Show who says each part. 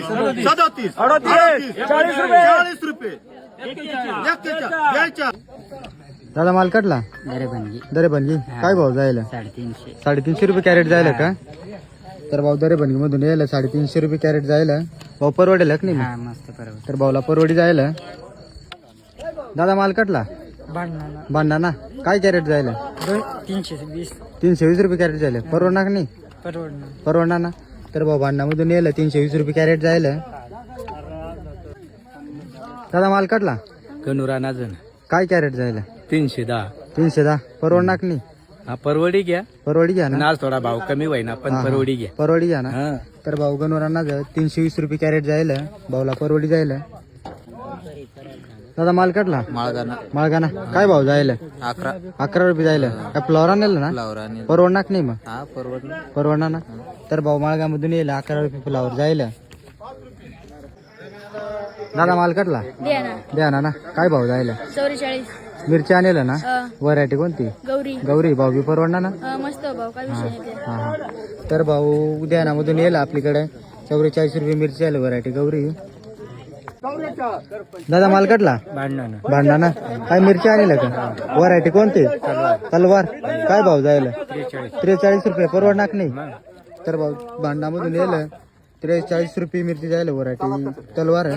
Speaker 1: 37 38
Speaker 2: 40 रुपये
Speaker 1: 40 रुपये द्यायच्या.
Speaker 3: दादा माल कटला दरे बनगी काय भाव जायला 350 रुपये कॅरेट जायला का. तर भाऊ दरे बनगी मधून यायला 350 रुपये कॅरेट जायला. भाऊ परवडेल का नाही
Speaker 2: मस्त परवड.
Speaker 3: तर भाऊला परवडी जायला. दादा माल कटला भांडा ना काय कॅरेट जायला 320 रुपये कॅरेट जायला. परवडणार का नाही परवडणार ना. तर भाऊ भांडामधून यायला 320 रुपये कॅरेट जायला. दादा माल कटला
Speaker 2: गणुरा नाजन
Speaker 3: काय कॅरेट जायला
Speaker 2: 310.
Speaker 3: परवडणार का नाही
Speaker 2: हा परवडी घ्या.
Speaker 3: परवडी घ्या ना.
Speaker 2: आज थोडा भाव कमी होईना पण परवडी घ्या.
Speaker 3: परवडी घ्या ना. तर भाऊ गणवरांना 320 रुपये कॅरेट जायला. भाऊला परवडी जायला. दादा माल कटला माळगाना काय भाव जायला 11 रुपये जायला. काय फ्लॉरा नेलं ना परवडणार नाही मग परवडणार ना. तर भाऊ माळगामधून येईल 11 रुपये फ्लावर जायला. दादा माल कटला द्या ना काय भाव जायला
Speaker 4: 44.
Speaker 3: मिरची आणलं ना व्हरायटी कोणती गौरी भाऊ बी परवडणार ना.
Speaker 4: मस्त भाऊ काय विषय नाही.
Speaker 3: हा तर भाऊ उद्याना मधून येईल आपल्याकडे 44 रुपये मिरची आली व्हरायटी गौरी. दादा माल कटला भांडा ना काय मिरची आणलं का व्हरायटी कोणती तलवार काय भाव जायला 43 रुपये परवडणार नाही. तर भाऊ भांडामधून येईल 43 रुपये मिरची जायला व्हरायटी तलवार.